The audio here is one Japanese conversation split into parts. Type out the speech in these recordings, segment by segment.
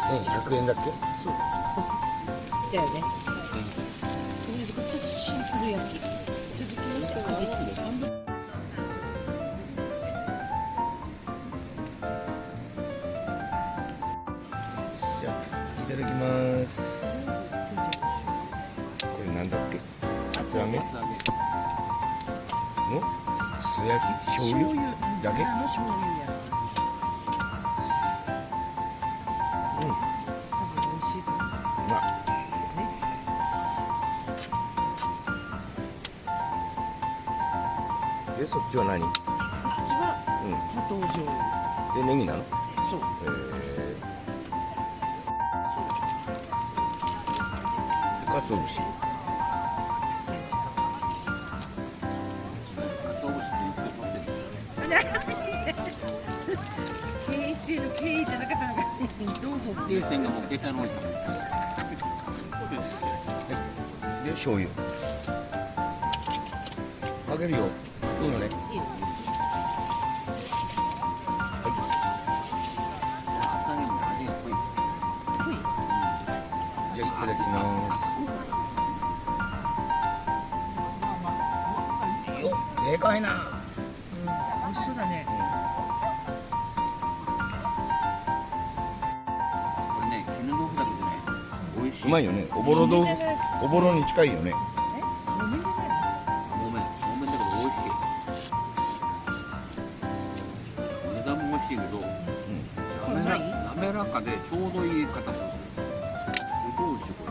1100円だっけ？そうだよね。とりあえずこっちはシンプル焼き。続きまして味付け。じゃあいただきます。これなんだっけ？厚揚げの素焼き醤油だけ？の醤油焼き。多分美味しいと思う。でそっちは何？こっちは砂糖醤油。でネギなの？そう。かつお節。経営の経営じゃなかったのか。どうぞっていう線がもう携帯の多いさ。で醤油。かけるよ。いいのね。いいよ。じゃあいただきます。よっ、でかいな。美味しそうだね。これね、絹豆腐だけどね、美味しい。うまいよね。おぼろ豆腐、おぼろに近いよね。木綿じゃないの？木綿だけど美味しい。値段も美味しいけど、滑らかでちょうどいい硬さ。すごい美味しいこれ。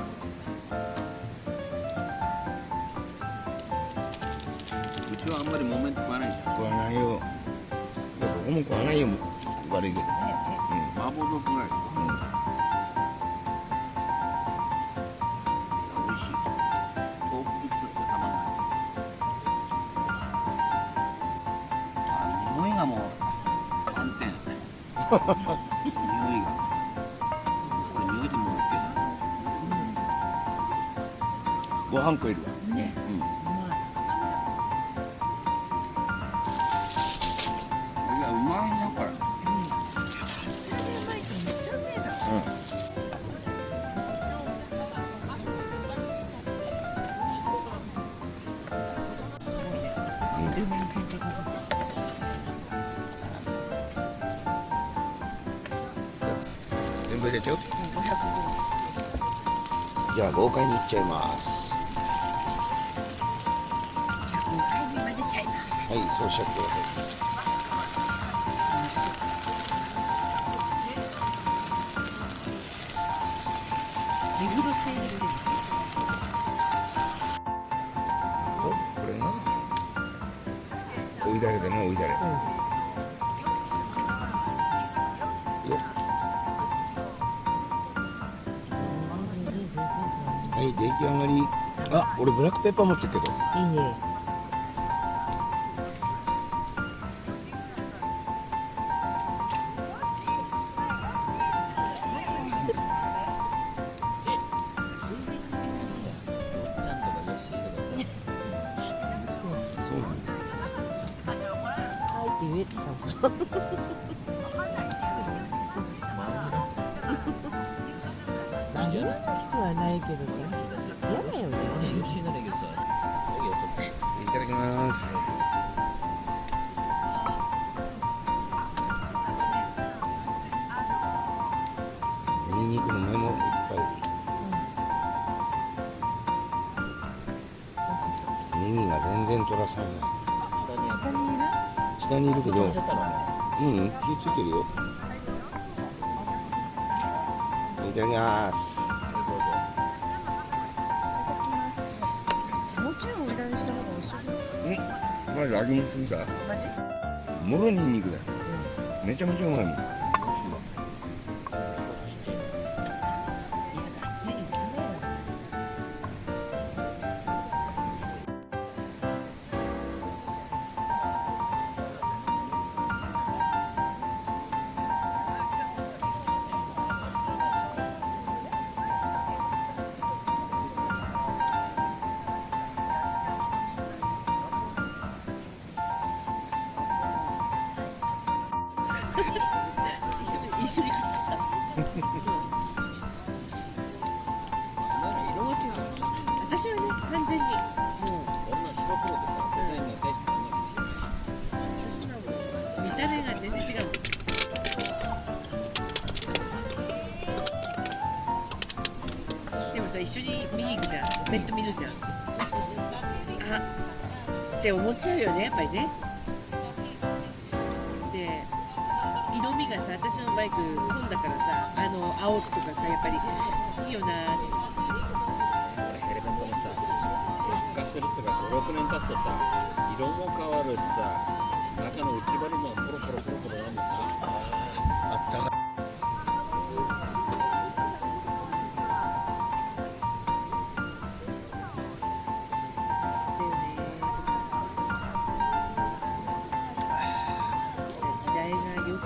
うちはあんまり木綿って食わないじゃん。食わないよ。どこも食わないよ。悪いけど。麻婆豆腐ぐらいですよ。美味しい。豆腐好きとしてたまんない。匂いがもう満点。匂いが。これ匂いでも OK だ。ご飯食えるわ。ね。うん。うまい。いや、うまいなこれ。普通にうまいからめっちゃうめえな。すごいね。両面に天ぷらかかってる。全部入れちゃう？ 500個。じゃあ豪快にいっちゃいます。じゃあ豪快に混ぜちゃいます。はい、そうしちゃってください。リグロセールです。これが追いだれだね、追いだれ。よっ。はい、出来上がり。あ、俺ブラックペッパー持ってるけど。いいね。そうなんだ。はいって言えってさ。嫌な人はないけどね。嫌だよね。いただきます。ニンニクの芽もいっぱい。ネギが全然取らされない。下にいる？下にいるけど、うん、火ついてるよ。いただきます。もうちょいおいだれした方が美味しい。まず味もするさ。もろニンニクだよ。めちゃめちゃうまいもん。いや、熱いよね。一緒に買っちゃった。さ一緒に見に行くじゃん、ネット見るじゃん、あって思っちゃうよねやっぱりね。で色味がさ、私のバイク紺だからさ、青とかさやっぱりいいよなーって。ヘルメットもさ、劣化するっていうか5、6年経つとさ、色も変わるしさ、中の内張りもポロポロポロポロなんもさ、あったかい。時代がよく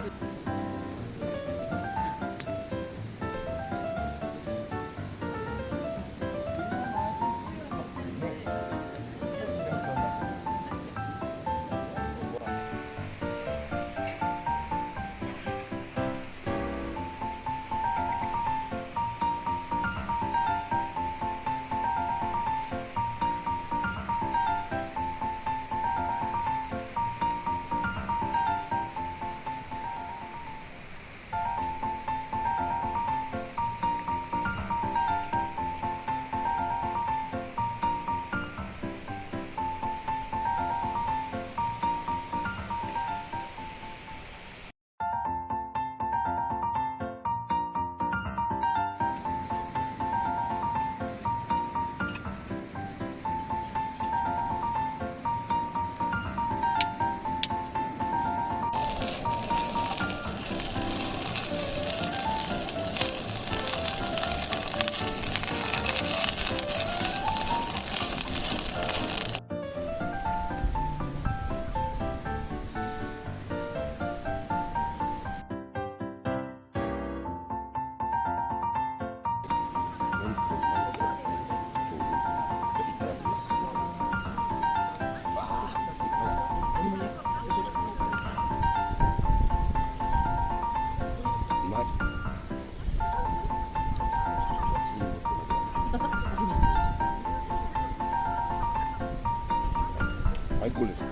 最高です。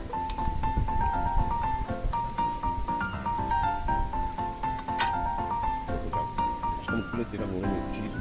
人もくれてるのにチーズ。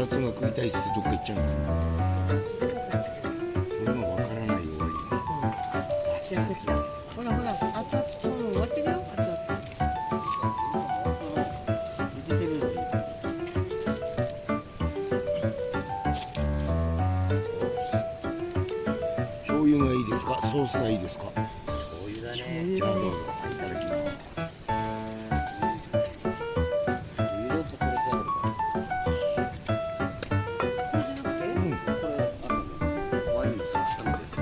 熱が食いたいってどっか行っちゃうんですよ。それもわからないよ俺に。やってきた。ほらほら、熱々、もう終わってるよ、熱々。醤油がいいですか、ソースがいいですか。醤油だね。じゃあどうぞ、いただきます。色とこれとあるから。これあとワインさ温めてさ。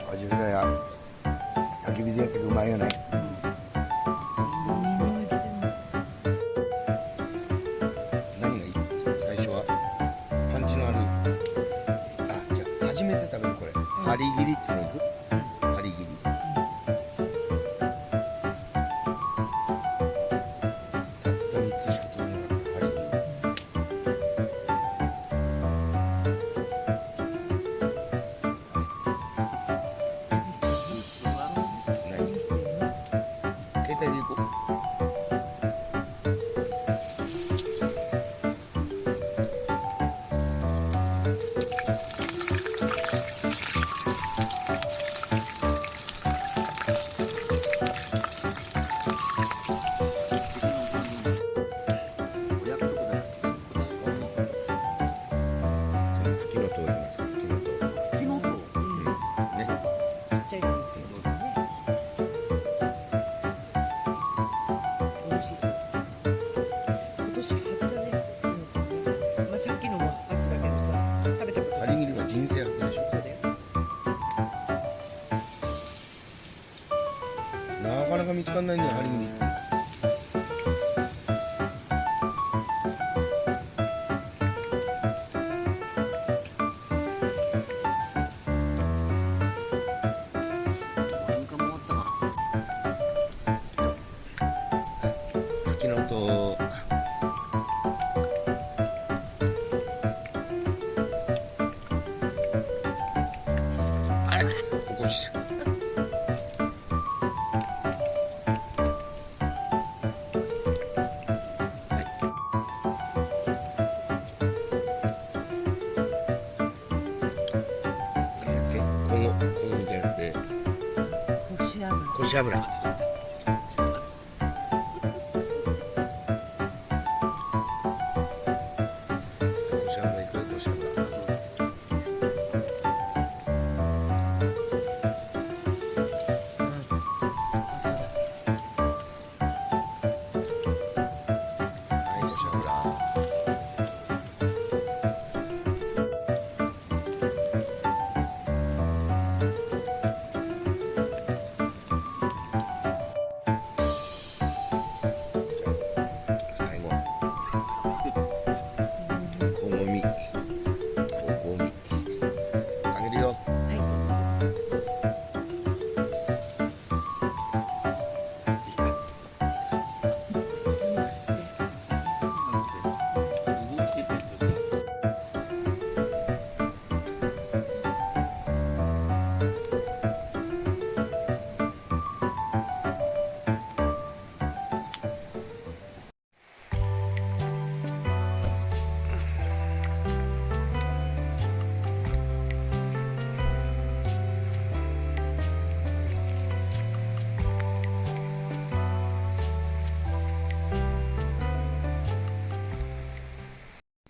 アジフライは焚き火でやってうまいよね。何がいい？最初はパンチのある。あ、じゃあ初めて食べるこれ。ハリギリってのいく？ハリギリ。たった3つしか取れなかったハリギリ。携帯で行こう。お約束だよ。その吹きのと言いますか。吹きのと。昨日とね。ちっちゃいのにつけてね。美味しそう。今年初だね。まあさっきのも初だけどさ、食べたことない。ハリギリは人生初でしょ。そうだよ。なかなか見つかんないんだよハリギリって。ワインかもあったから吹きのと。あれ、起こし。今後じゃなくてこしあん。こし油。こし油いく？こし油。はい、こし油。最後こごみあげるよ。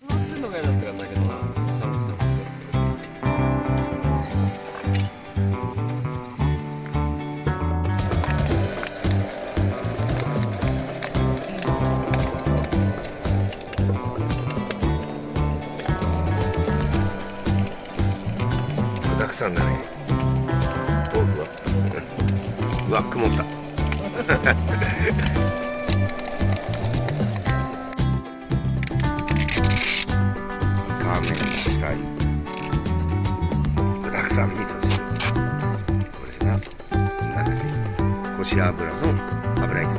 座ってんのが嫌だったんだけどな。寒くて。具だくさんだね。豆腐は。うわ、曇った。い具だくさん味噌汁。これがなんだっけ、こし油の油炒め。